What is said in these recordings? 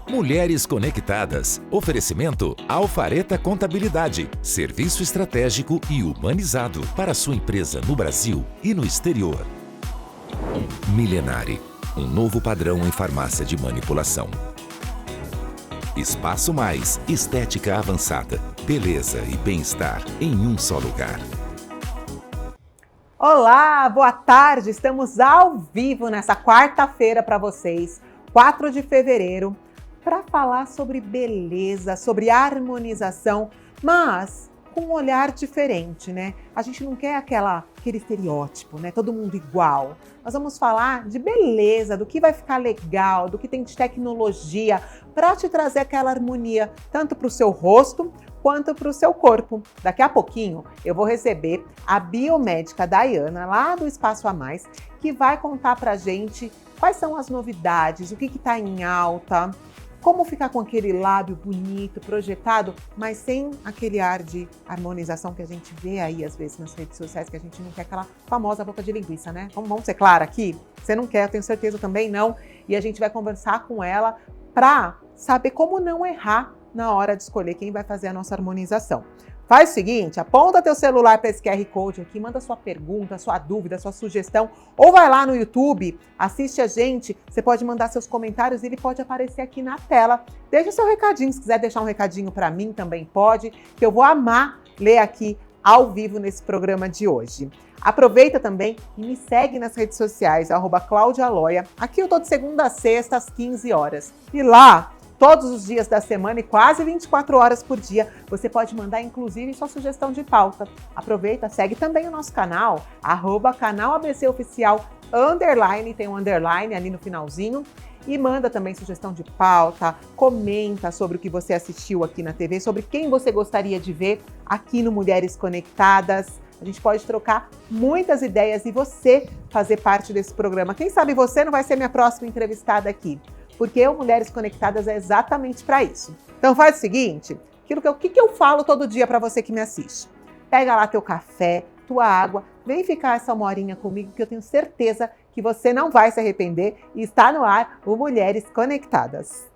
Mulheres Conectadas. Oferecimento Alfareta Contabilidade. Serviço estratégico e humanizado para sua empresa no Brasil e no exterior. Milenare. Um novo padrão em farmácia de manipulação. Espaço Mais. Estética avançada. Beleza e bem-estar em um só lugar. Olá, boa tarde. Estamos ao vivo nessa quarta-feira para vocês, 4 de fevereiro, para falar sobre beleza, sobre harmonização, mas com um olhar diferente, né? A gente não quer aquele estereótipo, né? Todo mundo igual. Nós vamos falar de beleza, do que vai ficar legal, do que tem de tecnologia, para te trazer aquela harmonia, tanto para o seu rosto quanto para o seu corpo. Daqui a pouquinho eu vou receber a biomédica Dayana, lá do Espaço a Mais, que vai contar pra gente quais são as novidades, o que está em alta, como ficar com aquele lábio bonito, projetado, mas sem aquele ar de harmonização que a gente vê aí às vezes nas redes sociais, que a gente não quer aquela famosa boca de linguiça, né? Vamos ser clara aqui? Você não quer, eu tenho certeza também não. E a gente vai conversar com ela para saber como não errar na hora de escolher quem vai fazer a nossa harmonização. Faz o seguinte, aponta teu celular para esse QR Code aqui, manda sua pergunta, sua dúvida, sua sugestão, ou vai lá no YouTube, assiste a gente, você pode mandar seus comentários, ele pode aparecer aqui na tela. Deixa seu recadinho, se quiser deixar um recadinho para mim também pode, que eu vou amar ler aqui ao vivo nesse programa de hoje. Aproveita também e me segue nas redes sociais, @ClaudiaLoia. Aqui eu tô de segunda a sexta às 15 horas. E lá, todos os dias da semana e quase 24 horas por dia, você pode mandar inclusive sua sugestão de pauta. Aproveita, segue também o nosso canal, @canal ABC Oficial, _, tem um underline ali no finalzinho, e manda também sugestão de pauta, comenta sobre o que você assistiu aqui na TV, sobre quem você gostaria de ver aqui no Mulheres Conectadas. A gente pode trocar muitas ideias e você fazer parte desse programa. Quem sabe você não vai ser minha próxima entrevistada aqui. Porque o Mulheres Conectadas é exatamente para isso. Então faz o seguinte, o que eu falo todo dia para você que me assiste? Pega lá teu café, tua água, vem ficar essa 1 horinha comigo que eu tenho certeza que você não vai se arrepender e está no ar o Mulheres Conectadas.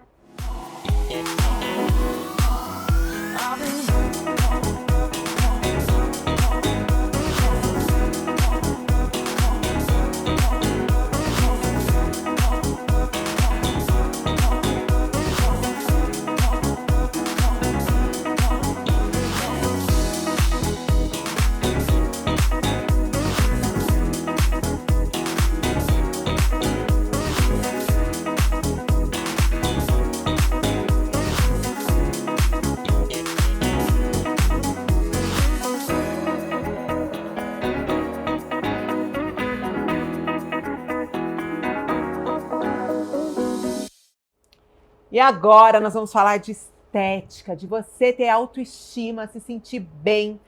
E agora nós vamos falar de estética, de você ter autoestima, se sentir bem.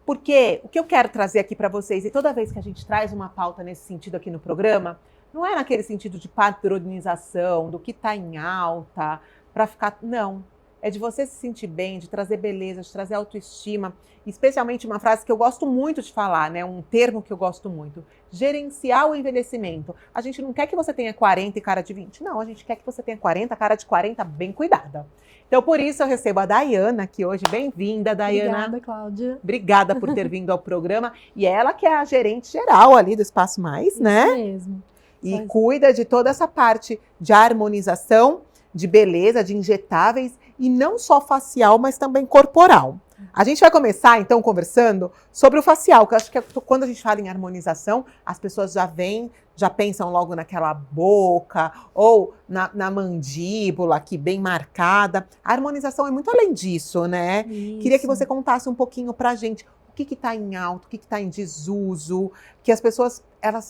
Porque o que eu quero trazer aqui para vocês, e toda vez que a gente traz uma pauta nesse sentido aqui no programa, não é naquele sentido de padronização, do que está em alta, para ficar... Não. É de você se sentir bem, de trazer beleza, de trazer autoestima. Especialmente uma frase que eu gosto muito de falar, né? Um termo que eu gosto muito. Gerenciar o envelhecimento. A gente não quer que você tenha 40 e cara de 20. Não, a gente quer que você tenha 40, cara de 40, bem cuidada. Então, por isso, eu recebo a Dayana aqui hoje. Bem-vinda, Dayana. Obrigada, Cláudia. Obrigada por ter vindo ao programa. E ela que é a gerente geral ali do Espaço Mais, Isso né? mesmo. E cuida de toda essa parte de harmonização, de beleza, de injetáveis, e não só facial, mas também corporal. A gente vai começar, então, conversando sobre o facial, que eu acho que quando a gente fala em harmonização, as pessoas já pensam logo naquela boca ou na mandíbula aqui bem marcada. A harmonização é muito além disso, né? Isso. Queria que você contasse um pouquinho pra gente o que está em alta, o que está em desuso, que as pessoas,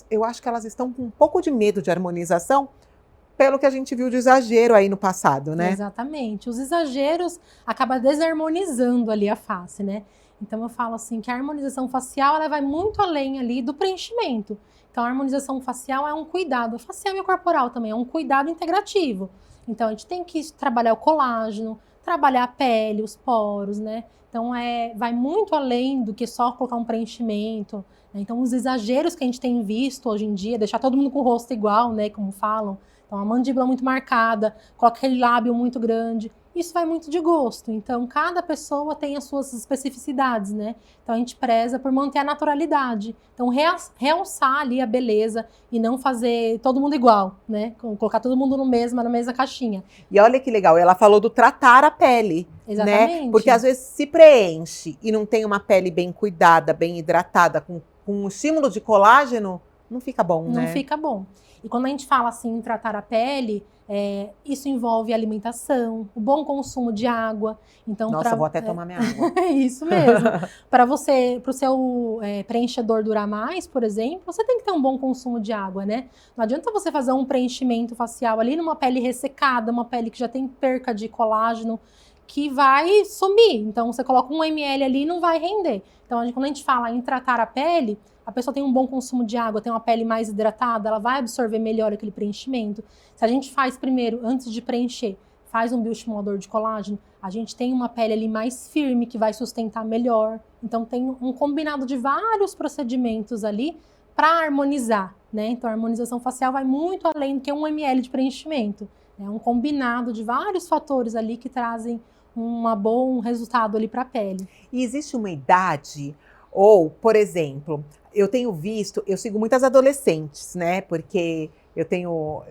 eu acho que elas estão com um pouco de medo de harmonização, pelo que a gente viu de exagero aí no passado, né? Exatamente. Os exageros acabam desarmonizando ali a face, né? Então eu falo assim que a harmonização facial ela vai muito além ali do preenchimento. Então a harmonização facial é um cuidado, facial e corporal também, é um cuidado integrativo. Então a gente tem que trabalhar o colágeno, trabalhar a pele, os poros, né? Então vai muito além do que só colocar um preenchimento, né? Então os exageros que a gente tem visto hoje em dia, deixar todo mundo com o rosto igual, né? Como falam. Então, a mandíbula muito marcada, com aquele lábio muito grande, isso vai muito de gosto. Então, cada pessoa tem as suas especificidades, né? Então, a gente preza por manter a naturalidade. Então, realçar ali a beleza e não fazer todo mundo igual, né? Colocar todo mundo na mesma caixinha. E olha que legal, ela falou do tratar a pele, Exatamente. né? Porque às vezes se preenche e não tem uma pele bem cuidada, bem hidratada, com um estímulo de colágeno, não fica bom, né? Não fica bom. E quando a gente fala assim em tratar a pele, isso envolve alimentação, o bom consumo de água. Então, nossa, vou até tomar minha água. É isso mesmo. Para o seu preenchedor durar mais, por exemplo, você tem que ter um bom consumo de água, né? Não adianta você fazer um preenchimento facial ali numa pele ressecada, uma pele que já tem perca de colágeno, que vai sumir. Então, você coloca 1 ml ali e não vai render. Então, quando a gente fala em tratar a pele, a pessoa tem um bom consumo de água, tem uma pele mais hidratada, ela vai absorver melhor aquele preenchimento. Se a gente faz primeiro, antes de preencher, faz um bioestimulador de colágeno, a gente tem uma pele ali mais firme, que vai sustentar melhor. Então, tem um combinado de vários procedimentos ali para harmonizar, né? Então, a harmonização facial vai muito além do que 1 ml de preenchimento. É um combinado de vários fatores ali que trazem um bom resultado ali para a pele. E existe uma idade, ou, por exemplo, eu tenho visto, eu sigo muitas adolescentes, né? Porque eu tenho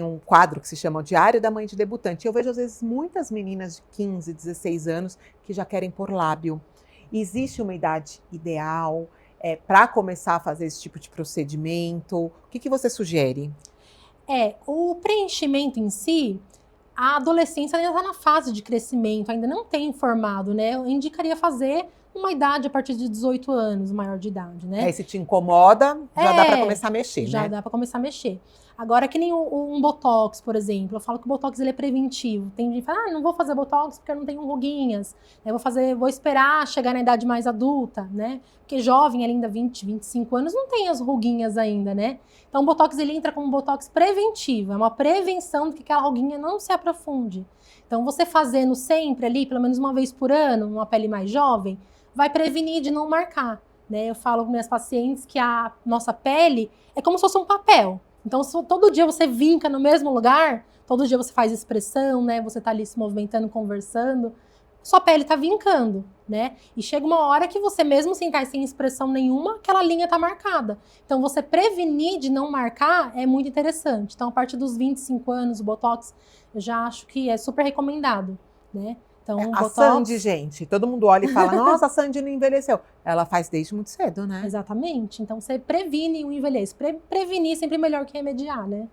um quadro que se chama o Diário da Mãe de Debutante. Eu vejo, às vezes, muitas meninas de 15, 16 anos que já querem pôr lábio. Existe uma idade ideal para começar a fazer esse tipo de procedimento? O que você sugere? O preenchimento em si, a adolescência ainda está na fase de crescimento, ainda não tem formado, né? Eu indicaria fazer uma idade a partir de 18 anos, maior de idade, né? Aí se te incomoda, já dá para começar a mexer, já né? dá para começar a mexer. Agora, que nem um Botox, por exemplo. Eu falo que o Botox ele é preventivo. Tem gente que fala, não vou fazer Botox porque eu não tenho ruguinhas. Vou esperar chegar na idade mais adulta, né? Porque jovem, ainda 20, 25 anos, não tem as ruguinhas ainda, né? Então, o Botox ele entra como um Botox preventivo. É uma prevenção de que aquela ruguinha não se aprofunde. Então, você fazendo sempre ali, pelo menos uma vez por ano, numa pele mais jovem, vai prevenir de não marcar, né? Eu falo com minhas pacientes que a nossa pele é como se fosse um papel. Então, se todo dia você vinca no mesmo lugar, todo dia você faz expressão, né? Você tá ali se movimentando, conversando, sua pele tá vincando, né? E chega uma hora que você mesmo sem estar sem expressão nenhuma, aquela linha tá marcada. Então, você prevenir de não marcar é muito interessante. Então, a partir dos 25 anos, o Botox, eu já acho que é super recomendado, né? Então, a Sandy, gente, todo mundo olha e fala, nossa, a Sandy não envelheceu. Ela faz desde muito cedo, né? Exatamente. Então, você previne o envelheço. Prevenir é sempre melhor que remediar, né?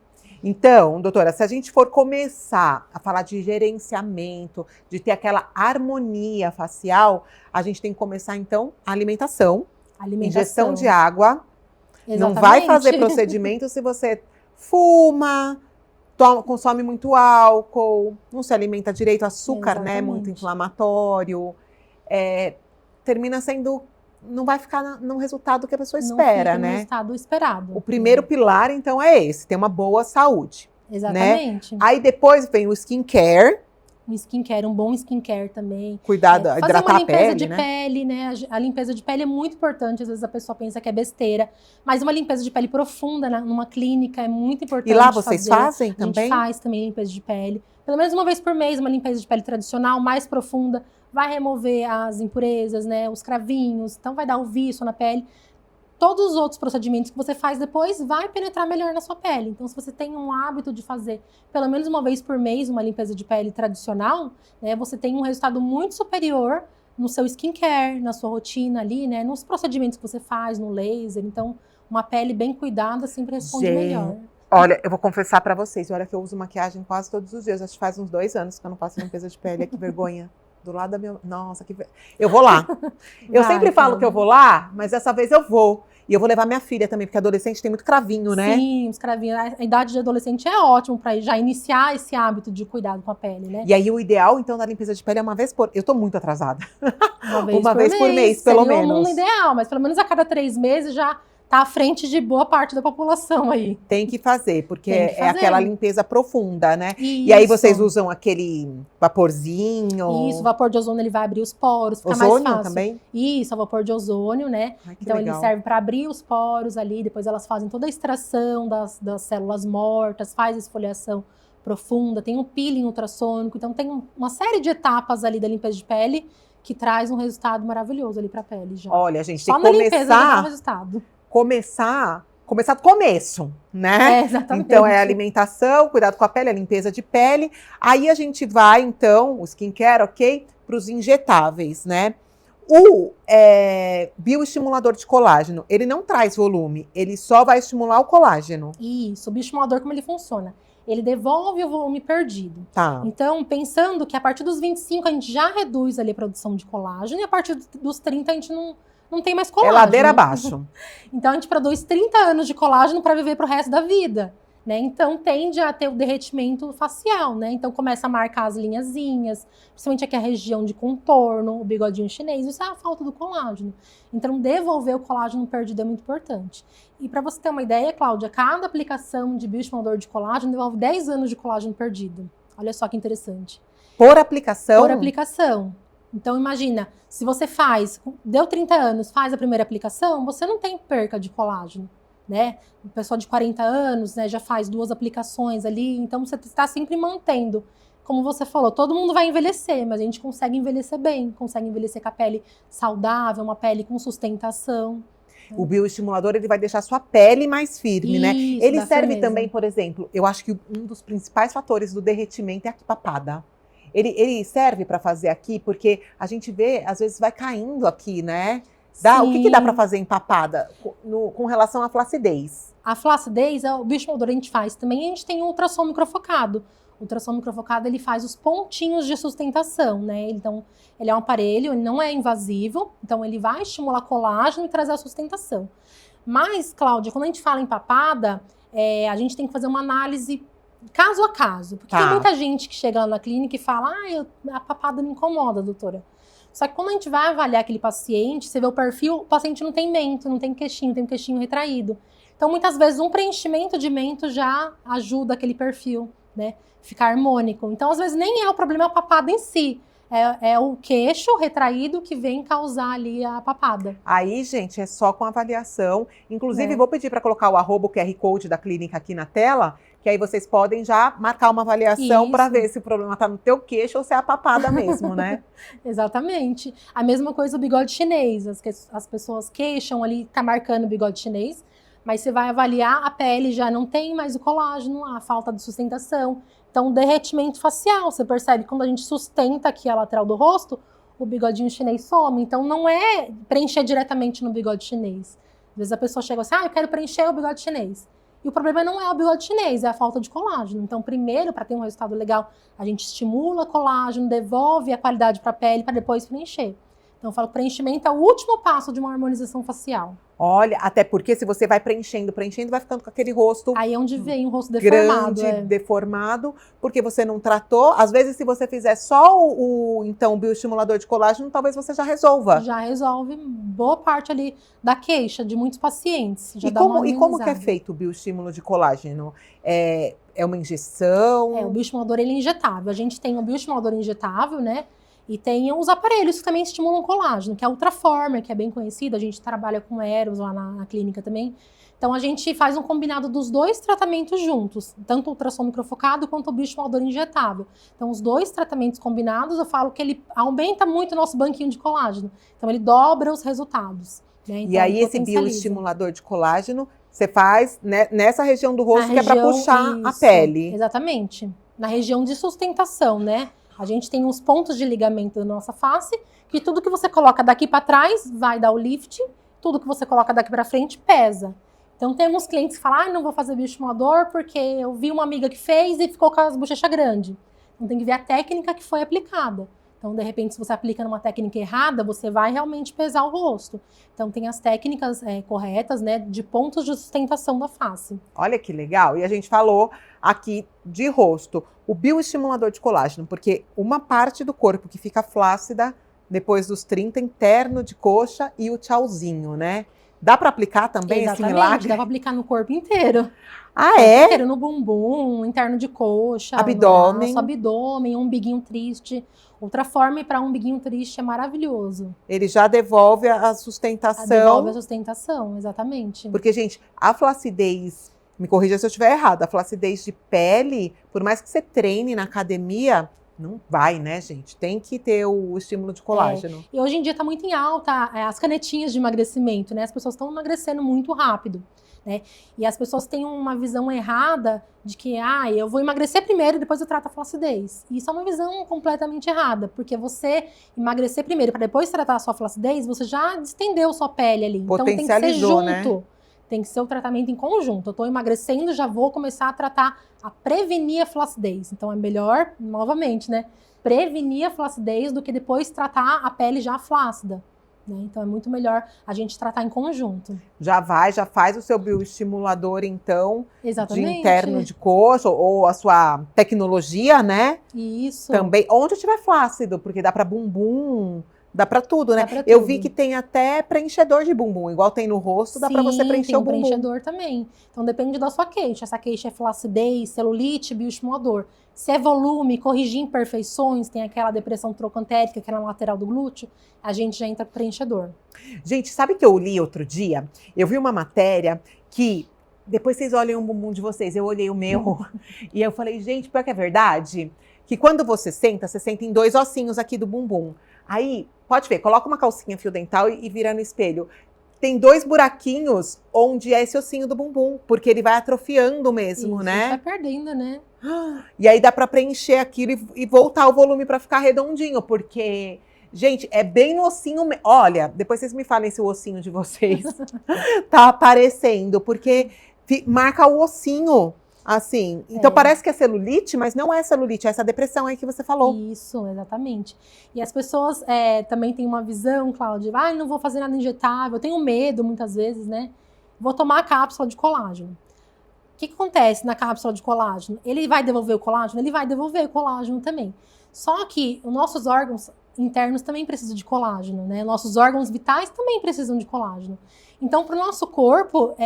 Então, doutora, se a gente for começar a falar de gerenciamento, de ter aquela harmonia facial, a gente tem que começar, então, a alimentação. Ingestão de água. Exatamente. Não vai fazer procedimento se você fuma, consome muito álcool, não se alimenta direito, açúcar, exatamente, né? Muito inflamatório. Termina sendo... Não vai ficar no resultado que a pessoa espera, não fica né? No resultado esperado. O primeiro pilar, então, é esse. Ter uma boa saúde. Exatamente. Né? Aí depois vem o skincare. Um bom skincare também. Cuidado, hidratar a pele, fazer uma limpeza de pele, né? A limpeza de pele é muito importante. Às vezes a pessoa pensa que é besteira. Mas uma limpeza de pele profunda numa clínica é muito importante. E lá vocês fazem também? A gente faz também limpeza de pele. Pelo menos uma vez por mês, uma limpeza de pele tradicional, mais profunda. Vai remover as impurezas, né? Os cravinhos. Então vai dar o viço na pele. Todos os outros procedimentos que você faz depois vai penetrar melhor na sua pele. Então, se você tem um hábito de fazer pelo menos uma vez por mês uma limpeza de pele tradicional, né, você tem um resultado muito superior no seu skincare, na sua rotina ali, né, nos procedimentos que você faz, no laser. Então, uma pele bem cuidada sempre responde melhor. Olha, eu vou confessar pra vocês, olha que eu uso maquiagem quase todos os dias. Acho que faz uns 2 anos que eu não faço limpeza de pele. Que vergonha. Do lado da minha... Nossa, que... Eu vou lá. Eu sempre falo que eu vou lá, mas dessa vez eu vou. E eu vou levar minha filha também, porque adolescente tem muito cravinho, né? Sim, os cravinhos. A idade de adolescente é ótimo para já iniciar esse hábito de cuidado com a pele, né? E aí o ideal, então, da limpeza de pele é uma vez por... Eu tô muito atrasada. Uma vez por mês, pelo menos. Seria um mundo ideal, mas pelo menos a cada 3 meses já tá à frente de boa parte da população aí. Tem que fazer, porque Tem que é fazer. aquela limpeza profunda, né? Isso. E aí vocês usam aquele vaporzinho? Isso, o vapor de ozônio ele vai abrir os poros, fica Ozônio mais fácil. também? Isso, é o vapor de ozônio, né? Ai, que Então legal. ele serve para abrir os poros ali, depois elas fazem toda a extração das células mortas, faz esfoliação profunda, tem um peeling ultrassônico, então tem uma série de etapas ali da limpeza de pele que traz um resultado maravilhoso ali para a pele já. Olha, a gente Só tem na que limpeza já dá um começar resultado. do começo, né? Exatamente. Então é a alimentação, cuidado com a pele, a limpeza de pele. Aí a gente vai, então, o skincare, ok? Para os injetáveis, né? O bioestimulador de colágeno, ele não traz volume, ele só vai estimular o colágeno. Isso, o bioestimulador, como ele funciona? Ele devolve o volume perdido. Tá. Então, pensando que a partir dos 25 a gente já reduz ali a produção de colágeno e a partir dos 30 a gente não tem mais É colágeno. ladeira abaixo. Então, a gente produz 30 anos de colágeno para viver pro resto da vida, né? Então, tende a ter o derretimento facial, né? Então, começa a marcar as linhazinhas, principalmente aqui a região de contorno, o bigodinho chinês, isso é a falta do colágeno. Então, devolver o colágeno perdido é muito importante. E para você ter uma ideia, Cláudia, cada aplicação de bioestimulador de colágeno devolve 10 anos de colágeno perdido. Olha só que interessante. Por aplicação? Por aplicação. Então, imagina, se você deu 30 anos, faz a primeira aplicação, você não tem perca de colágeno, né? O pessoal de 40 anos, né, já faz 2 aplicações ali, então você está sempre mantendo. Como você falou, todo mundo vai envelhecer, mas a gente consegue envelhecer bem, consegue envelhecer com a pele saudável, uma pele com sustentação. O bioestimulador, ele vai deixar a sua pele mais firme, né? Isso, Ele dá serve firmeza. também, por exemplo, eu acho que um dos principais fatores do derretimento é a papada. Ele serve para fazer aqui, porque a gente vê, às vezes vai caindo aqui, né? O que dá para fazer em papada com relação à flacidez? A flacidez, o bioestimulador a gente faz também, a gente tem o ultrassom microfocado. O ultrassom microfocado, ele faz os pontinhos de sustentação, né? Então, ele é um aparelho, ele não é invasivo, então ele vai estimular colágeno e trazer a sustentação. Mas, Cláudia, quando a gente fala em papada, a gente tem que fazer uma análise caso a caso. Porque tem muita gente que chega lá na clínica e fala, a papada me incomoda, doutora. Só que quando a gente vai avaliar aquele paciente, você vê o perfil, o paciente não tem mento, não tem queixinho, tem um queixinho retraído. Então, muitas vezes, um preenchimento de mento já ajuda aquele perfil, né? Ficar harmônico. Então, às vezes, nem é o problema a papada em si. É o queixo retraído que vem causar ali a papada. Aí, gente, é só com avaliação. Inclusive, vou pedir para colocar o QR Code da clínica aqui na tela, que aí vocês podem já marcar uma avaliação para ver se o problema está no teu queixo ou se é a papada mesmo, né? Exatamente. A mesma coisa o bigode chinês. As pessoas queixam ali, tá marcando o bigode chinês, mas você vai avaliar, a pele já não tem mais o colágeno, a falta de sustentação. Então, derretimento facial, você percebe quando a gente sustenta aqui a lateral do rosto, o bigodinho chinês some. Então, não é preencher diretamente no bigode chinês. Às vezes a pessoa chega assim, eu quero preencher o bigode chinês. E o problema não é o bigode chinês, é a falta de colágeno. Então, primeiro, para ter um resultado legal, a gente estimula colágeno, devolve a qualidade para a pele para depois preencher. Então, eu falo que preenchimento é o último passo de uma harmonização facial. Olha, até porque se você vai preenchendo, vai ficando com aquele rosto... Aí é onde vem o rosto deformado. Grande, deformado, porque você não tratou. Às vezes, se você fizer só o bioestimulador de colágeno, talvez você já resolva. Já resolve boa parte ali da queixa de muitos pacientes. Já E dá uma como que é feito o bioestímulo de colágeno? É uma injeção? O bioestimulador ele é injetável. A gente tem o bioestimulador injetável, né? E tem os aparelhos que também estimulam colágeno, que é a Ultraformer, que é bem conhecida. A gente trabalha com Eros lá na clínica também. Então, a gente faz um combinado dos 2 tratamentos juntos, tanto o ultrassom microfocado quanto o bioestimulador injetável. Então, os 2 tratamentos combinados, eu falo que ele aumenta muito o nosso banquinho de colágeno. Então, ele dobra os resultados. Né? Então, e aí, esse bioestimulador de colágeno, você faz nessa região do rosto, que é para puxar a pele. Exatamente. Na região de sustentação, né? A gente tem uns pontos de ligamento da nossa face, que tudo que você coloca daqui para trás vai dar o lift, tudo que você coloca daqui para frente pesa. Então, tem alguns clientes que falam, não vou fazer bioestimulador porque eu vi uma amiga que fez e ficou com as bochechas grandes. Então, tem que ver a técnica que foi aplicada. Então, de repente, se você aplica numa técnica errada, você vai realmente pesar o rosto. Então, tem as técnicas corretas, né, de pontos de sustentação da face. Olha que legal. E a gente falou aqui de rosto. O bioestimulador de colágeno, porque uma parte do corpo que fica flácida depois dos 30, interno de coxa e o tchauzinho, né? Dá para aplicar também esse milagre? Dá para aplicar no corpo inteiro. Ah, é? Inteiro, no bumbum, interno de coxa, abdômen, braço, abdômen, umbiguinho triste. Outra forma para umbiguinho triste é maravilhoso. Ele já devolve a sustentação. Devolve a sustentação, exatamente. Porque, gente, a flacidez, me corrija se eu estiver errada, a flacidez de pele, por mais que você treine na academia, não vai, né, gente? Tem que ter o estímulo de colágeno. E hoje em dia está muito em alta as canetinhas de emagrecimento, né? As pessoas estão emagrecendo muito rápido, né? E as pessoas têm uma visão errada de que, eu vou emagrecer primeiro e depois eu trato a flacidez. E isso é uma visão completamente errada, porque você emagrecer primeiro para depois tratar a sua flacidez, você já distendeu sua pele ali. Então tem que ser junto. Né? Tem que ser o tratamento em conjunto. Eu estou emagrecendo, já vou começar a tratar, a prevenir a flacidez. Então é melhor, novamente, né? Prevenir a flacidez do que depois tratar a pele já flácida. Né? Então é muito melhor a gente tratar em conjunto. Já faz o seu bioestimulador, então, exatamente, de interno de coxa, ou a sua tecnologia, né? Isso. Também, onde tiver flácido, porque dá para bumbum, dá para tudo, né? Pra Eu tudo. vi que tem até preenchedor de bumbum, igual tem no rosto, dá para você preencher o bumbum. Preenchedor também. Então depende da sua queixa. Essa queixa é flacidez, celulite, bioestimulador. Se é volume, corrigir imperfeições, tem aquela depressão trocantérica, que é na lateral do glúteo, a gente já entra com preenchedor. Gente, sabe que eu li outro dia? Eu vi uma matéria que, depois vocês olhem o bumbum de vocês, eu olhei o meu, e eu falei, gente, pior que é verdade, que quando você senta em 2 ossinhos aqui do bumbum. Aí, pode ver, coloca uma calcinha fio dental e vira no espelho. Tem 2 buraquinhos onde é esse ossinho do bumbum, porque ele vai atrofiando mesmo, isso, né? Vai perdendo, né? E aí dá para preencher aquilo e voltar o volume para ficar redondinho, porque, gente, é bem no ossinho. Olha, depois vocês me falem se o ossinho de vocês tá aparecendo, porque marca o ossinho, assim. Então parece que é celulite, mas não é celulite, é essa depressão aí que você falou. Isso, exatamente. E as pessoas também têm uma visão, Cláudia, não vou fazer nada injetável, eu tenho medo muitas vezes, né? Vou tomar a cápsula de colágeno. O que acontece na cápsula de colágeno? Ele vai devolver o colágeno? Ele vai devolver o colágeno também. Só que os nossos órgãos internos também precisam de colágeno, né? Nossos órgãos vitais também precisam de colágeno. Então, para o nosso corpo,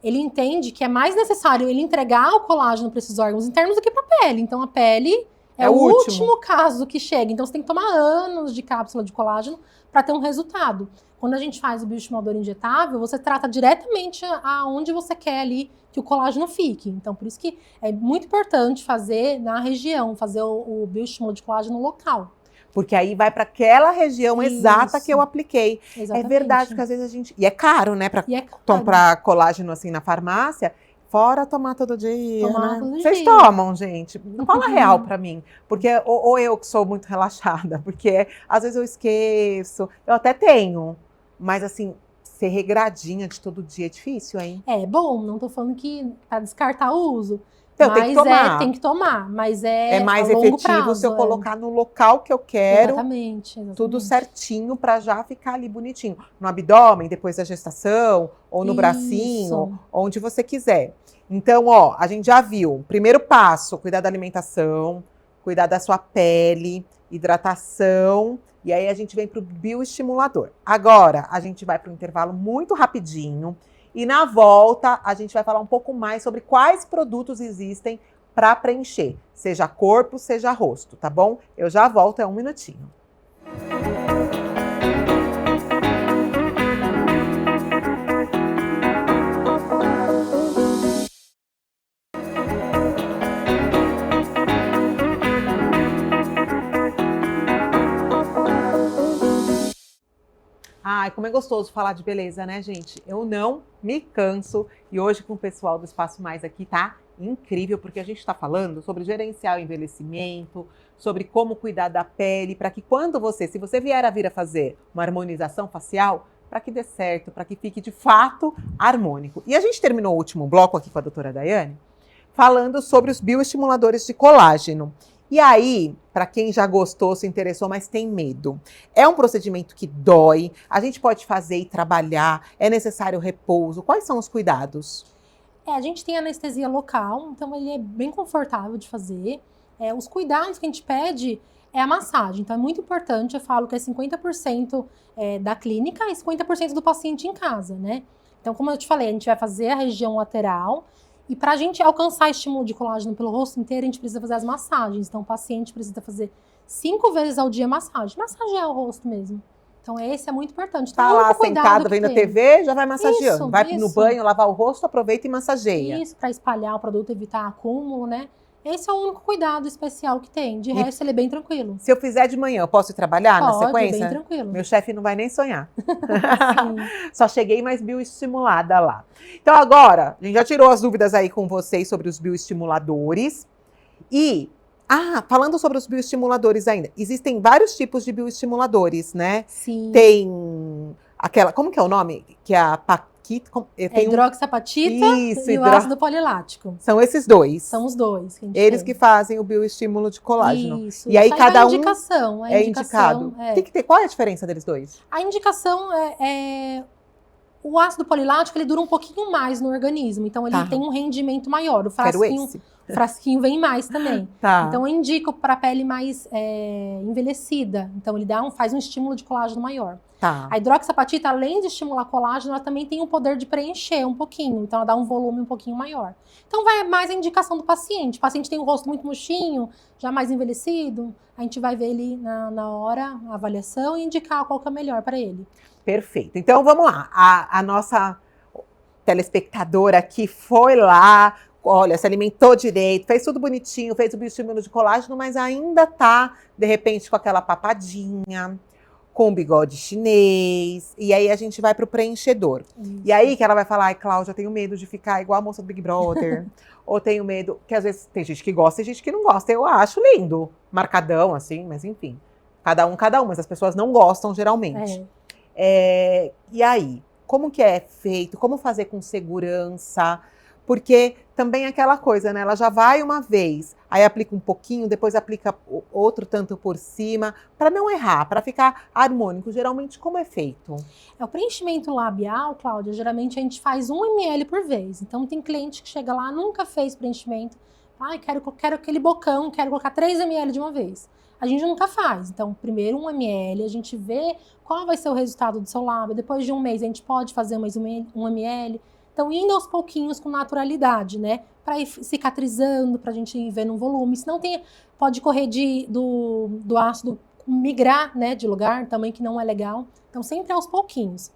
ele entende que é mais necessário ele entregar o colágeno para esses órgãos internos do que para a pele. Então, a pele é o último caso que chega. Então, você tem que tomar anos de cápsula de colágeno para ter um resultado. Quando a gente faz o bioestimulador injetável, você trata diretamente aonde você quer ali que o colágeno fique. Então, por isso que é muito importante fazer na região, fazer o bioestimulador de colágeno local. Porque aí vai para aquela região exata que eu apliquei. Exatamente. É verdade que às vezes a gente... E é caro, né? Para comprar colágeno assim na farmácia. Fora tomar todo dia, né? Vocês tomam, gente? Não fala real pra mim. Porque, ou eu que sou muito relaxada, porque às vezes eu esqueço. Eu até tenho, mas assim, ser regradinha de todo dia é difícil, hein? É bom, não tô falando que para descartar o uso. Então, tem que tomar. Tem que tomar, mas é mais a longo efetivo prazo, se eu colocar no local que eu quero. Exatamente. Tudo certinho para já ficar ali bonitinho. No abdômen, depois da gestação, ou no bracinho, onde você quiser. Então, ó, a gente já viu. Primeiro passo, cuidar da alimentação, cuidar da sua pele, hidratação. E aí a gente vem para o bioestimulador. Agora, a gente vai para um intervalo muito rapidinho. E na volta, a gente vai falar um pouco mais sobre quais produtos existem para preencher. Seja corpo, seja rosto, tá bom? Eu já volto, é 1 minutinho. Ai, como é gostoso falar de beleza, né, gente? Eu não me canso. E hoje com o pessoal do Espaço Mais aqui tá incrível, porque a gente está falando sobre gerenciar o envelhecimento, sobre como cuidar da pele, para que se você vier a fazer uma harmonização facial, para que dê certo, para que fique de fato harmônico. E a gente terminou o último bloco aqui com a doutora Daiane, falando sobre os bioestimuladores de colágeno. E aí, para quem já gostou, se interessou, mas tem medo, é um procedimento que dói, a gente pode fazer e trabalhar, é necessário repouso, quais são os cuidados? A gente tem anestesia local, então ele é bem confortável de fazer. Os cuidados que a gente pede é a massagem. Então, é muito importante, eu falo que é 50% da clínica e 50% do paciente em casa, né? Então, como eu te falei, a gente vai fazer a região lateral e para a gente alcançar estímulo de colágeno pelo rosto inteiro, a gente precisa fazer as massagens. Então, o paciente precisa fazer 5 vezes ao dia massagem. Massagear o rosto mesmo. Então, esse é muito importante. Então, Tá lá sentado vendo a TV, já vai massageando. Isso, Vai no banho, lavar o rosto, aproveita e massageia. Isso, para espalhar o produto, evitar acúmulo, né? Esse é o único cuidado especial que tem. De resto, ele é bem tranquilo. Se eu fizer de manhã, eu posso ir trabalhar na sequência? Bem tranquilo. Meu chefe não vai nem sonhar. Só cheguei mais bioestimulada lá. Então agora, a gente já tirou as dúvidas aí com vocês sobre os bioestimuladores. E, falando sobre os bioestimuladores ainda, existem vários tipos de bioestimuladores, né? Sim. Tem aquela, como que é o nome? Que é a Paquita. Hidroxapatita e o ácido polilático. São esses dois. São os dois. Eles que fazem o bioestímulo de colágeno. Isso. E aí cada um é indicado. Qual é a diferença deles dois? A indicação o ácido polilático, ele dura um pouquinho mais no organismo. Então, ele tem um rendimento maior. O frasquinho vem mais também. Então, eu indico para a pele mais envelhecida. Então, ele faz um estímulo de colágeno maior. A hidroxapatita, além de estimular colágeno, ela também tem o poder de preencher um pouquinho. Então, ela dá um volume um pouquinho maior. Então, vai mais a indicação do paciente. O paciente tem o rosto muito murchinho, já mais envelhecido. A gente vai ver ele na hora, a avaliação, e indicar qual que é melhor para ele. Perfeito. Então, vamos lá. A nossa telespectadora aqui foi lá, olha, se alimentou direito, fez tudo bonitinho, fez o bioestímulo de colágeno, mas ainda tá, de repente, com aquela papadinha, com o bigode chinês, e aí a gente vai pro preenchedor. Isso. E aí que ela vai falar, ai, Cláudia, eu tenho medo de ficar igual a moça do Big Brother, ou tenho medo, que às vezes tem gente que gosta e gente que não gosta. Eu acho lindo, marcadão, assim, mas enfim, cada um, mas as pessoas não gostam geralmente. E aí, como que é feito? Como fazer com segurança? Porque também é aquela coisa, né? Ela já vai uma vez, aí aplica um pouquinho, depois aplica outro tanto por cima, para não errar, para ficar harmônico. Geralmente, como é feito? O preenchimento labial, Cláudia, geralmente a gente faz 1 ml por vez. Então, tem cliente que chega lá, nunca fez preenchimento. Quero aquele bocão, quero colocar 3 ml de uma vez. A gente nunca faz. Então, primeiro 1 ml, a gente vê qual vai ser o resultado do seu lábio. Depois de um mês, a gente pode fazer mais 1 ml. Então, indo aos pouquinhos com naturalidade, né? Para ir cicatrizando, para a gente ir vendo um volume. Senão pode correr do ácido migrar, né, de lugar, também que não é legal. Então, sempre aos pouquinhos.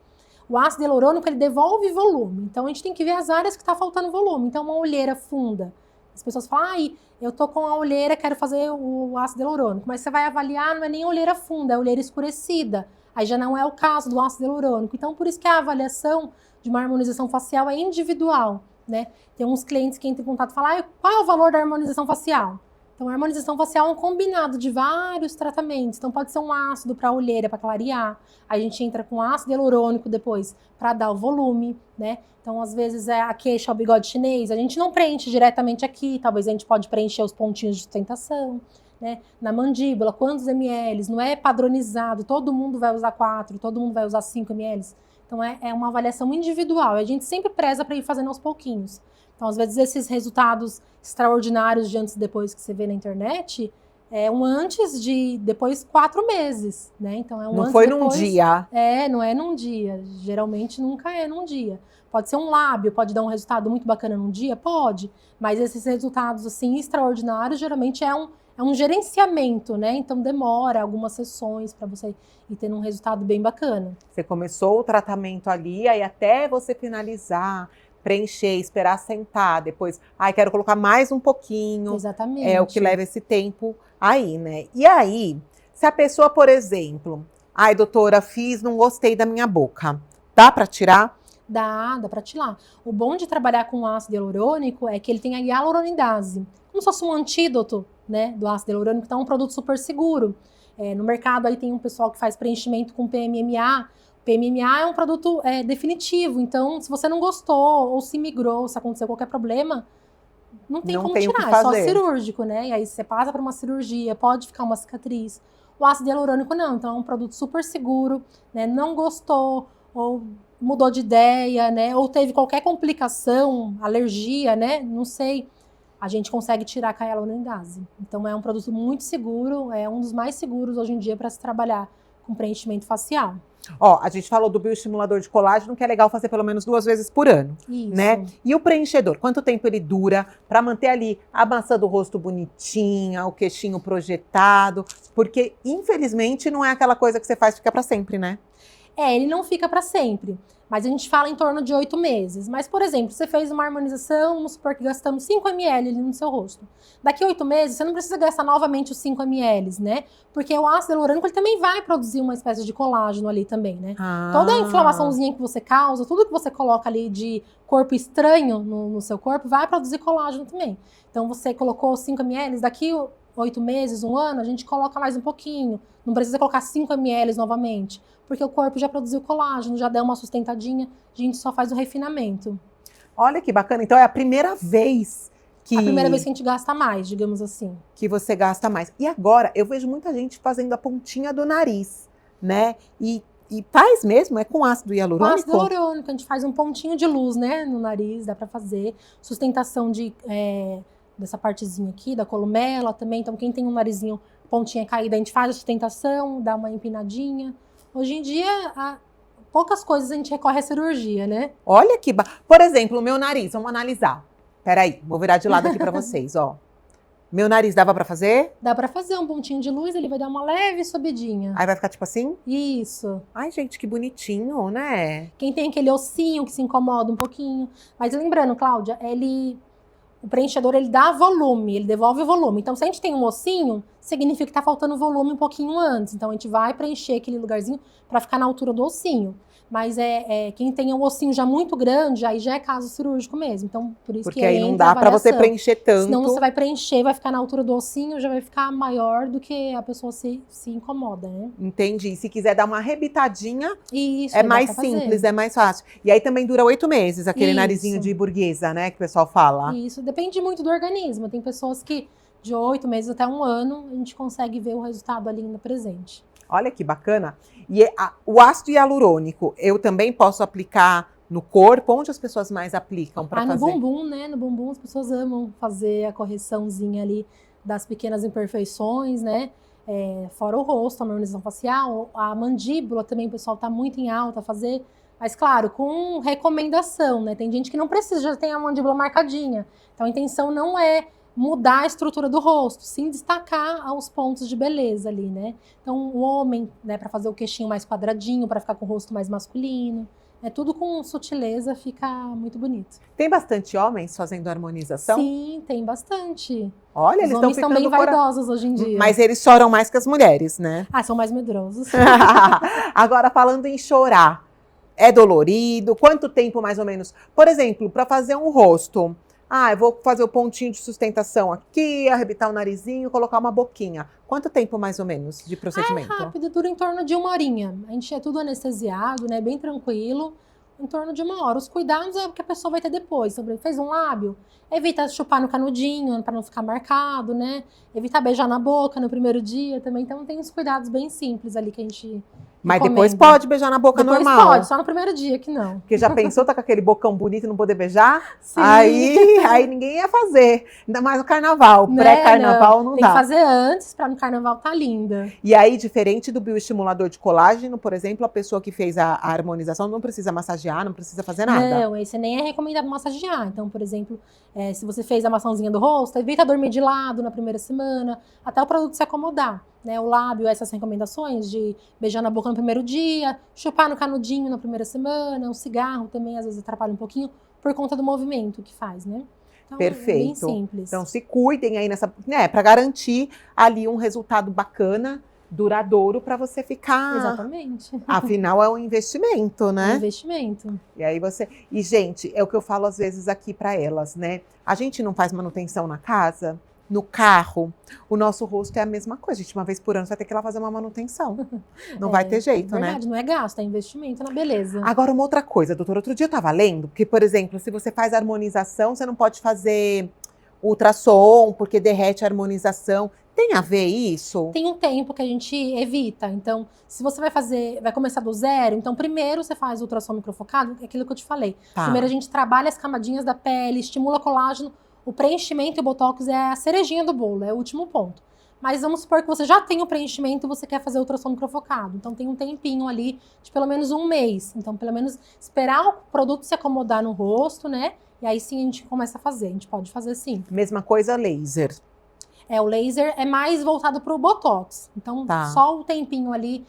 O ácido hialurônico, ele devolve volume. Então, a gente tem que ver as áreas que está faltando volume. Então, uma olheira funda. As pessoas falam, eu tô com a olheira, quero fazer o ácido hialurônico. Mas você vai avaliar, não é nem olheira funda, é olheira escurecida. Aí já não é o caso do ácido hialurônico. Então, por isso que a avaliação de uma harmonização facial é individual, né? Tem uns clientes que entram em contato e falam, qual é o valor da harmonização facial? Então, a harmonização facial é um combinado de vários tratamentos. Então, pode ser um ácido para olheira, para clarear. Aí a gente entra com ácido hialurônico depois para dar o volume, né? Então, às vezes, a queixa, o bigode chinês, a gente não preenche diretamente aqui. Talvez a gente pode preencher os pontinhos de sustentação, né? Na mandíbula, quantos ml? Não é padronizado. Todo mundo vai usar 4, todo mundo vai usar 5 ml. Então, é uma avaliação individual. A gente sempre preza para ir fazendo aos pouquinhos. Então, às vezes, esses resultados extraordinários de antes e depois que você vê na internet, é um antes de depois 4 meses, né? Então, é um não antes foi depois, num dia. Não é num dia. Geralmente, nunca é num dia. Pode ser um lábio, pode dar um resultado muito bacana num dia? Pode. Mas esses resultados, assim, extraordinários, geralmente é um gerenciamento, né? Então, demora algumas sessões para você ir tendo um resultado bem bacana. Você começou o tratamento ali, aí até você finalizar, preencher, esperar sentar, depois, quero colocar mais um pouquinho. Exatamente. É o que leva esse tempo aí, né? E aí, se a pessoa, por exemplo, doutora, não gostei da minha boca, dá para tirar? Dá para tirar. O bom de trabalhar com ácido hialurônico é que ele tem a hialuronidase, como se fosse um antídoto, né, do ácido hialurônico, então é um produto super seguro. No mercado aí tem um pessoal que faz preenchimento com PMMA. PMMA é um produto definitivo, então se você não gostou, ou se migrou, se aconteceu qualquer problema, não tem como tirar, é só cirúrgico, né? E aí você passa por uma cirurgia, pode ficar uma cicatriz. O ácido hialurônico não, então é um produto super seguro, né? Não gostou, ou mudou de ideia, né? Ou teve qualquer complicação, alergia, né? Não sei. a gente consegue tirar a hialuronidase. Então é um produto muito seguro, é um dos mais seguros hoje em dia para se trabalhar com preenchimento facial. Ó, a gente falou do bioestimulador de colágeno, que é legal fazer pelo menos 2 vezes por ano, Isso. né? E o preenchedor, quanto tempo ele dura para manter ali a maçã do rosto bonitinha, o queixinho projetado? Porque, infelizmente, não é aquela coisa que você faz e fica para sempre, né? Ele não fica para sempre, mas a gente fala em torno de 8 meses. Mas, por exemplo, você fez uma harmonização, vamos supor que gastamos 5 ml ali no seu rosto. Daqui a 8 meses, você não precisa gastar novamente os 5 ml, né? Porque o ácido hialurônico ele também vai produzir uma espécie de colágeno ali também, né? Toda a inflamaçãozinha que você causa, tudo que você coloca ali de corpo estranho no seu corpo, vai produzir colágeno também. Então, você colocou 5 ml, daqui 8 meses, 1 ano, a gente coloca mais um pouquinho. Não precisa colocar 5 ml novamente, porque o corpo já produziu colágeno, já deu uma sustentadinha, a gente só faz o refinamento. Olha que bacana. Então é a primeira vez que... A primeira vez que a gente gasta mais, digamos assim. Que você gasta mais. E agora, eu vejo muita gente fazendo a pontinha do nariz, né? E faz mesmo? É com ácido hialurônico? Com ácido hialurônico, a gente faz um pontinho de luz, né, no nariz, dá pra fazer. Sustentação dessa partezinha aqui, da columela também. Então, quem tem um narizinho pontinha caída, a gente faz a sustentação, dá uma empinadinha. Hoje em dia, poucas coisas a gente recorre à cirurgia, né? Olha que... Por exemplo, o meu nariz, vamos analisar. Peraí, vou virar de lado aqui pra vocês, ó. Meu nariz dava pra fazer? Dá pra fazer um pontinho de luz, ele vai dar uma leve subidinha. Aí vai ficar tipo assim? Isso. Ai, gente, que bonitinho, né? Quem tem aquele ossinho que se incomoda um pouquinho. Mas lembrando, Cláudia, o preenchedor, ele dá volume, ele devolve o volume. Então, se a gente tem um ossinho, significa que tá faltando volume um pouquinho antes. Então, a gente vai preencher aquele lugarzinho para ficar na altura do ossinho. Mas quem tem um ossinho já muito grande, aí já é caso cirúrgico mesmo. Então, por isso porque que aí não dá para você preencher tanto. Senão você vai preencher, vai ficar na altura do ossinho, já vai ficar maior do que a pessoa se incomoda, né? Entendi. Se quiser dar uma rebitadinha, isso, é mais simples, é mais fácil. E aí também dura 8 meses, aquele narizinho de burguesa, né, que o pessoal fala. Isso, depende muito do organismo. Tem pessoas que de 8 meses até 1 ano, a gente consegue ver o resultado ali no presente. Olha que bacana. E o ácido hialurônico, eu também posso aplicar no corpo? Onde as pessoas mais aplicam para fazer? No bumbum, né? No bumbum as pessoas amam fazer a correçãozinha ali das pequenas imperfeições, né? Fora o rosto, a harmonização facial, a mandíbula também o pessoal tá muito em alta a fazer. Mas, claro, com recomendação, né? Tem gente que não precisa, já tem a mandíbula marcadinha. Então, a intenção não é mudar a estrutura do rosto, sim destacar os pontos de beleza ali, né? Então, o homem, né, para fazer o queixinho mais quadradinho, para ficar com o rosto mais masculino. Tudo com sutileza, fica muito bonito. Tem bastante homens fazendo harmonização? Sim, tem bastante. Olha, eles homens estão bem vaidosos hoje em dia. Mas eles choram mais que as mulheres, né? São mais medrosos. Agora, falando em chorar, é dolorido? Quanto tempo, mais ou menos? Por exemplo, para fazer um rosto... eu vou fazer o pontinho de sustentação aqui, arrebitar o narizinho, colocar uma boquinha. Quanto tempo, mais ou menos, de procedimento? É rápido, dura em torno de 1 horinha. A gente é tudo anestesiado, né? Bem tranquilo. Em torno de 1 hora. Os cuidados é o que a pessoa vai ter depois. Fez um lábio, evita chupar no canudinho, para não ficar marcado, né? Evita beijar na boca no primeiro dia também. Então, tem uns cuidados bem simples ali que a gente... Mas depois pode beijar na boca normal. Depois pode, só no primeiro dia que não. Porque já pensou, tá com aquele bocão bonito e não poder beijar? Sim. Aí ninguém ia fazer. Ainda mais no carnaval. Né? Pré-carnaval não dá. Tem que fazer antes, pra no carnaval tá linda. E aí, diferente do bioestimulador de colágeno, por exemplo, a pessoa que fez a harmonização não precisa massagear, não precisa fazer nada. Não, esse nem é recomendado massagear. Então, por exemplo, se você fez a maçãzinha do rosto, evita dormir de lado na primeira semana, até o produto se acomodar. Né, o lábio, essas recomendações de beijar na boca no primeiro dia, chupar no canudinho na primeira semana, um cigarro também às vezes atrapalha um pouquinho por conta do movimento que faz, né? Então, perfeito. É bem simples. Então se cuidem aí para garantir ali um resultado bacana, duradouro para você ficar. Exatamente. Afinal é um investimento, né? É um investimento. E aí E gente, é o que eu falo às vezes aqui para elas, né? A gente não faz manutenção na casa. No carro, o nosso rosto é a mesma coisa. Gente, uma vez por ano você vai ter que ir lá fazer uma manutenção. Não vai ter jeito, né? Não é gasto, é investimento na beleza. Agora, uma outra coisa, doutora. Outro dia eu tava lendo, porque, por exemplo, se você faz harmonização, você não pode fazer ultrassom, porque derrete a harmonização. Tem a ver isso? Tem um tempo que a gente evita. Então, se você vai começar do zero, então primeiro você faz ultrassom microfocado, é aquilo que eu te falei. Tá. Primeiro a gente trabalha as camadinhas da pele, estimula colágeno. o preenchimento e o botox é a cerejinha do bolo, é o último ponto. Mas vamos supor que você já tem o preenchimento e você quer fazer ultrassom microfocado. Então tem um tempinho ali de pelo menos um mês. Então, pelo menos esperar o produto se acomodar no rosto, né? E aí sim a gente começa a fazer. A gente pode fazer sim. Mesma coisa, laser. O laser é mais voltado para o botox. Então, só o tempinho ali,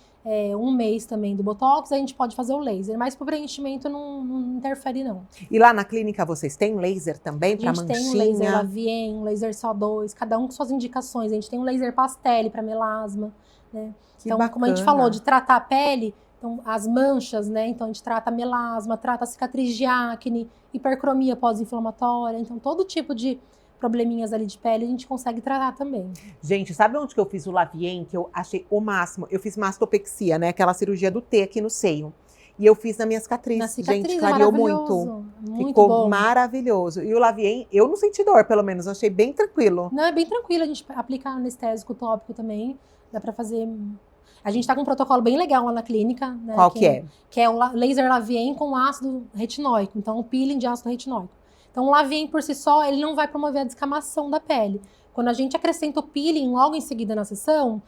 um mês também do botox, a gente pode fazer o laser. Mas para o preenchimento não interfere, não. E lá na clínica vocês têm laser também para manchinha? A gente tem um laser Lavien, um laser SO2, cada um com suas indicações. A gente tem um laser Pastelle para melasma, né? Então, bacana. Como a gente falou, de tratar a pele, então, as manchas, né? Então, a gente trata melasma, trata cicatriz de acne, hipercromia pós-inflamatória. Então, todo tipo de probleminhas ali de pele, a gente consegue tratar também. Gente, sabe onde que eu fiz o Lavien, que eu achei o máximo? Eu fiz mastopexia, né? Aquela cirurgia do T aqui no seio. E eu fiz na minha cicatriz. Gente, clareou muito. Ficou bom. Maravilhoso. E o Lavien, eu não senti dor, pelo menos. Eu achei bem tranquilo. Não, é bem tranquilo. A gente aplica anestésico tópico também. Dá pra fazer... A gente tá com um protocolo bem legal lá na clínica. Né, Qual que é? Que é o laser Lavien com ácido retinóico. Então, o peeling de ácido retinóico. Então, o Lavien por si só, ele não vai promover a descamação da pele. Quando a gente acrescenta o peeling logo em seguida na sessão,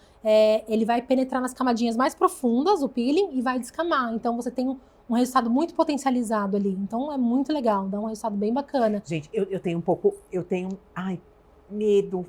ele vai penetrar nas camadinhas mais profundas, o peeling, e vai descamar. Então, você tem um resultado muito potencializado ali. Então, é muito legal, dá um resultado bem bacana. Gente, eu tenho medo.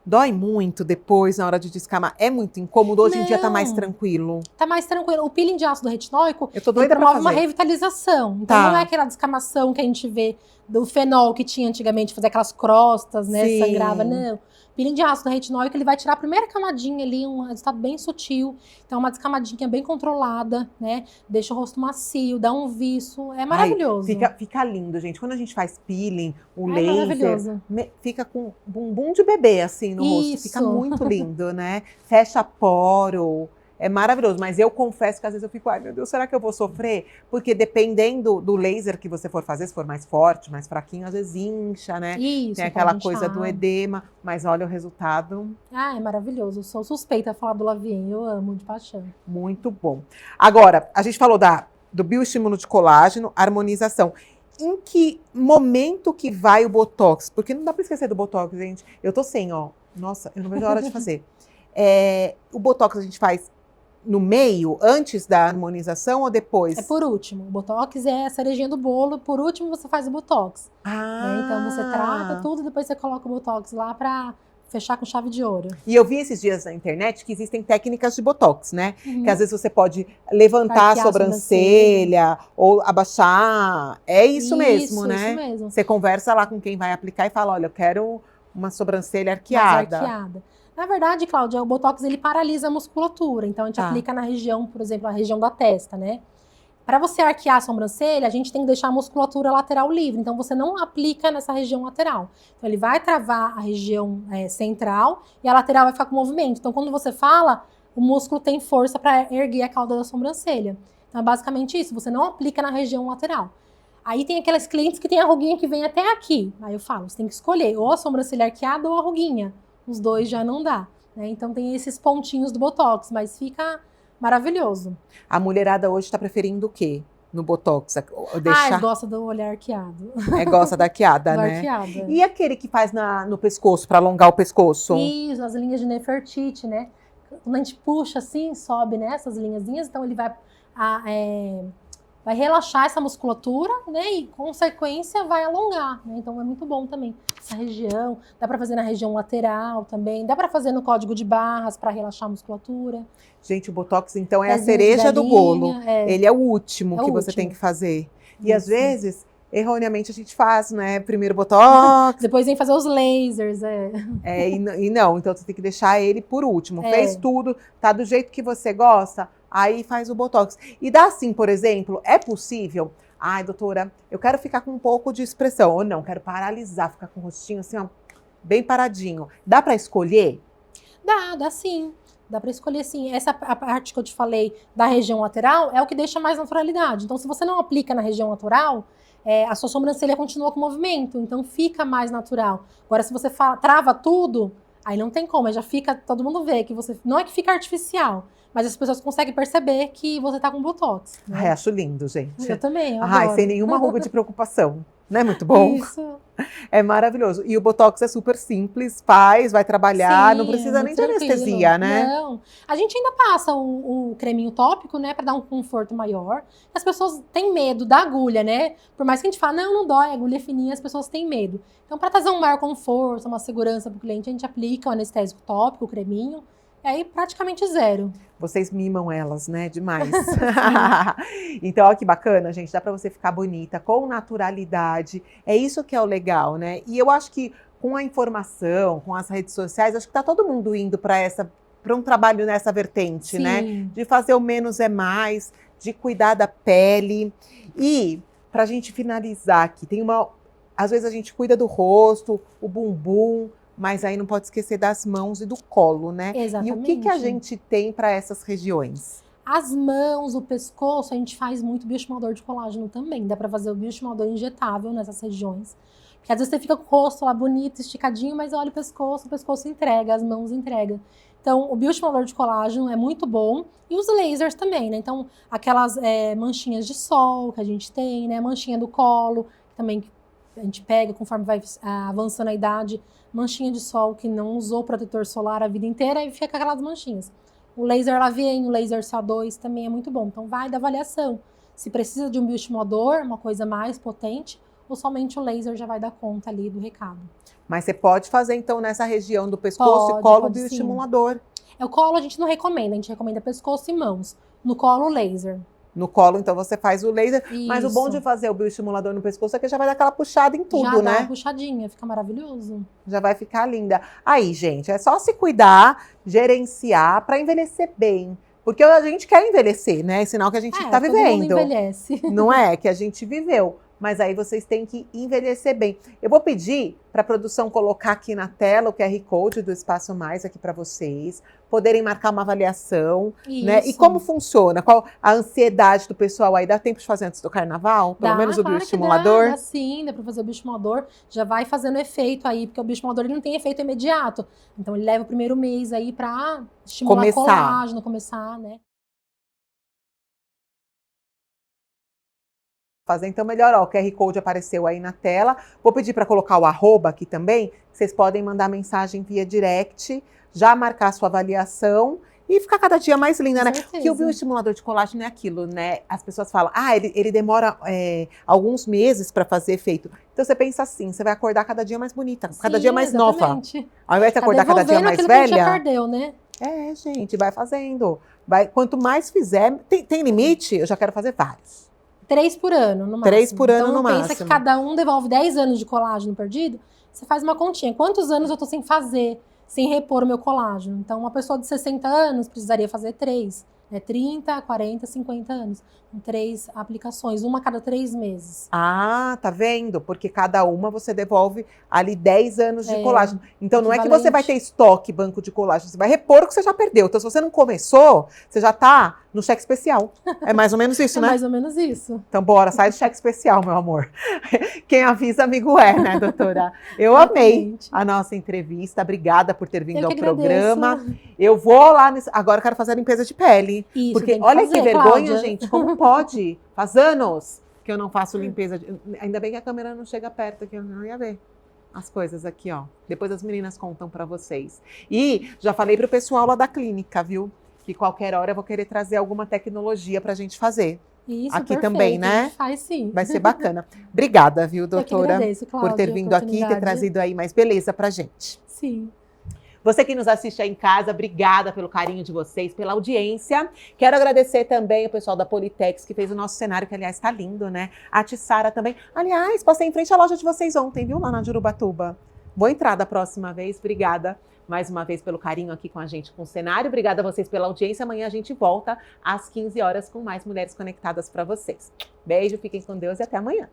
Dói muito depois, na hora de descamar. É muito incômodo. Hoje em dia tá mais tranquilo. Tá mais tranquilo. O peeling de ácido retinóico, eu tô doida promove pra fazer uma revitalização. Então, não é aquela descamação que a gente vê do fenol que tinha antigamente, fazer aquelas crostas, né? Sim. Sangrava, não. Peeling de ácido retinóico, ele vai tirar a primeira camadinha ali, um resultado bem sutil. Então, uma descamadinha bem controlada, né? Deixa o rosto macio, dá um viço. É maravilhoso. Fica lindo, gente. Quando a gente faz peeling, o laser, fica com bumbum de bebê, assim, no rosto. Fica muito lindo, né? Fecha poro. É maravilhoso, mas eu confesso que às vezes eu fico, ai meu Deus, será que eu vou sofrer? Porque dependendo do laser que você for fazer, se for mais forte, mais fraquinho, às vezes incha, né? Isso, tem aquela coisa do edema, mas olha o resultado. É maravilhoso, eu sou suspeita a falar do Lavien, eu amo de paixão. Muito bom. Agora, a gente falou do bioestímulo de colágeno, harmonização. Em que momento que vai o Botox? Porque não dá pra esquecer do Botox, gente. Eu tô sem, ó. Nossa, eu não vejo a hora de fazer. O Botox a gente faz no meio, antes da harmonização ou depois? É por último. O Botox é a cerejinha do bolo. Por último, você faz o Botox. Né? Então, você trata tudo e depois você coloca o Botox lá pra fechar com chave de ouro. E eu vi esses dias na internet que existem técnicas de Botox, né? Que às vezes você pode levantar a sobrancelha ou abaixar. É isso mesmo, né? Isso mesmo. Você conversa lá com quem vai aplicar e fala, olha, eu quero uma sobrancelha arqueada. Mais arqueada. Na verdade, Cláudia, o Botox ele paralisa a musculatura. Então, a gente aplica na região, por exemplo, a região da testa, né? Para você arquear a sobrancelha, a gente tem que deixar a musculatura lateral livre. Então, você não aplica nessa região lateral. Então, ele vai travar a região central e a lateral vai ficar com movimento. Então, quando você fala, o músculo tem força para erguer a cauda da sobrancelha. Então, é basicamente isso. Você não aplica na região lateral. Aí tem aquelas clientes que tem a ruguinha que vem até aqui. Aí eu falo, você tem que escolher ou a sobrancelha arqueada ou a ruguinha. Os dois já não dá, né? Então tem esses pontinhos do Botox, mas fica maravilhoso. A mulherada hoje está preferindo o quê no Botox? Gosta do olhar arqueado. Gosta da arqueada, né? Arqueada. E aquele que faz no pescoço, para alongar o pescoço? Isso, as linhas de Nefertiti, né? Quando a gente puxa assim, sobe nessas linhazinhas, então ele vai relaxar essa musculatura, né? E, consequência, vai alongar, né? Então, é muito bom também essa região. Dá para fazer na região lateral também. Dá para fazer no código de barras para relaxar a musculatura. Gente, o Botox, então, é a cereja do bolo. Ele é o último que você tem que fazer. E, às vezes, erroneamente, a gente faz, né? Primeiro Botox. Depois vem fazer os lasers, e não, então, você tem que deixar ele por último. Fez tudo, tá do jeito que você gosta, aí faz o Botox. E dá assim, por exemplo, é possível? Ai, doutora, eu quero ficar com um pouco de expressão. Ou não, quero paralisar, ficar com o rostinho assim, ó, bem paradinho. Dá pra escolher? Dá sim. Dá pra escolher sim. Essa a parte que eu te falei da região lateral é o que deixa mais naturalidade. Então, se você não aplica na região lateral, a sua sobrancelha continua com movimento. Então, fica mais natural. Agora, se você trava tudo, aí não tem como. Aí já fica, todo mundo vê que você... Não é que fica artificial, mas as pessoas conseguem perceber que você tá com Botox. Né? Ai, acho lindo, gente. Eu também, eu adoro. Sem nenhuma ruga de preocupação. Não é muito bom? Isso. É maravilhoso. E o Botox é super simples, faz, vai trabalhar, Sim, não precisa nem de tranquilo. anestesia, né? Não. A gente ainda passa o creminho tópico, né, pra dar um conforto maior. As pessoas têm medo da agulha, né? Por mais que a gente fale, não dói, a agulha é fininha, as pessoas têm medo. Então, pra trazer um maior conforto, uma segurança pro cliente, a gente aplica o anestésico tópico, o creminho, e aí praticamente zero. Vocês mimam elas, né? Demais. Então, olha que bacana, gente. Dá pra você ficar bonita, com naturalidade. É isso que é o legal, né? E eu acho que com a informação, com as redes sociais, acho que tá todo mundo indo para um trabalho nessa vertente, né? Sim. De fazer o menos é mais, de cuidar da pele. E, pra gente finalizar aqui, às vezes a gente cuida do rosto, o bumbum, mas aí não pode esquecer das mãos e do colo, né? Exatamente. E o que a gente tem para essas regiões? As mãos, o pescoço, a gente faz muito bioestimulador de colágeno também. Dá pra fazer o bioestimulador injetável nessas regiões. Porque às vezes você fica com o rosto lá bonito, esticadinho, mas olha o pescoço entrega, as mãos entrega. Então, o bioestimulador de colágeno é muito bom. E os lasers também, né? Então, aquelas manchinhas de sol que a gente tem, né? Manchinha do colo, que também a gente pega conforme vai avançando a idade. Manchinha de sol que não usou protetor solar a vida inteira e fica com aquelas manchinhas. O laser Lavien, o laser CO2 também é muito bom. Então, vai da avaliação. Se precisa de um bioestimulador, uma coisa mais potente, ou somente o laser já vai dar conta ali do recado. Mas você pode fazer, então, nessa região do pescoço e colo bioestimulador. O colo a gente não recomenda, a gente recomenda pescoço e mãos. No colo, o laser. No colo, então, você faz o laser. Isso. Mas o bom de fazer o bioestimulador no pescoço é que já vai dar aquela puxada em tudo, já né? dá uma puxadinha, fica maravilhoso. Já vai ficar linda. Aí, gente, é só se cuidar, gerenciar para envelhecer bem. Porque a gente quer envelhecer, né? É sinal que a gente está todo vivendo. mundo envelhece. Não é? Que a gente viveu. Mas aí vocês têm que envelhecer bem. Eu vou pedir para a produção colocar aqui na tela o QR Code do Espaço Mais aqui para vocês, poderem marcar uma avaliação, né? E como funciona? Qual a ansiedade do pessoal aí? Dá tempo de fazer antes do carnaval? Pelo menos o bioestimulador? Dá sim, dá para fazer o bioestimulador. Já vai fazendo efeito aí, porque o bioestimulador ele não tem efeito imediato. Então ele leva o primeiro mês aí para estimular colágeno, começar, né? Fazer então melhor, ó, o QR Code apareceu aí na tela. Vou pedir para colocar o arroba aqui também. Vocês podem mandar mensagem via direct, já marcar sua avaliação e ficar cada dia mais linda, né? Porque o bioestimulador de colágeno é aquilo, né? As pessoas falam, ele demora alguns meses para fazer efeito. Então você pensa assim, você vai acordar cada dia mais bonita, cada dia mais nova. Ao invés de acordar cada dia mais velha. Que já perdeu, né? Gente, vai fazendo. Quanto mais fizer, tem limite? Eu já quero fazer vários. 3 por ano, no máximo. 3 por ano, no máximo. Então, pensa que cada um devolve 10 anos de colágeno perdido, você faz uma continha. Quantos anos eu tô sem fazer, sem repor o meu colágeno? Então, uma pessoa de 60 anos precisaria fazer 3. 30, 40, 50 anos. 3 aplicações, uma a cada 3 meses. Ah, tá vendo? Porque cada uma você devolve ali 10 anos de colágeno. Então não é que você vai ter estoque, banco de colágeno, você vai repor o que você já perdeu. Então se você não começou, você já tá no cheque especial. É mais ou menos isso, né? É mais ou menos isso. Então bora, sai do cheque especial, meu amor. Quem avisa, amigo é, né, doutora? Eu amei a nossa entrevista. Obrigada por ter vindo ao programa. Eu vou lá, agora eu quero fazer a limpeza de pele. Isso, porque olha que vergonha, gente, como pode? Faz anos que eu não faço limpeza. Ainda bem que a câmera não chega perto, que eu não ia ver as coisas aqui, ó. Depois as meninas contam pra vocês. E já falei pro pessoal lá da clínica, viu? Que qualquer hora eu vou querer trazer alguma tecnologia pra gente fazer. Isso, aqui perfeito, também, né? Faz sim. Vai ser bacana. Obrigada, viu, doutora? Eu que agradeço, Cláudia, por ter vindo aqui e ter trazido aí mais beleza pra gente. Sim. Você que nos assiste aí em casa, obrigada pelo carinho de vocês, pela audiência. Quero agradecer também o pessoal da Politex, que fez o nosso cenário, que aliás está lindo, né? A Tissara também. Aliás, passei em frente à loja de vocês ontem, viu? Lá na Jurubatuba. Vou entrar da próxima vez. Obrigada mais uma vez pelo carinho aqui com a gente, com o cenário. Obrigada a vocês pela audiência. Amanhã a gente volta às 15 horas com mais Mulheres Conectadas para vocês. Beijo, fiquem com Deus e até amanhã.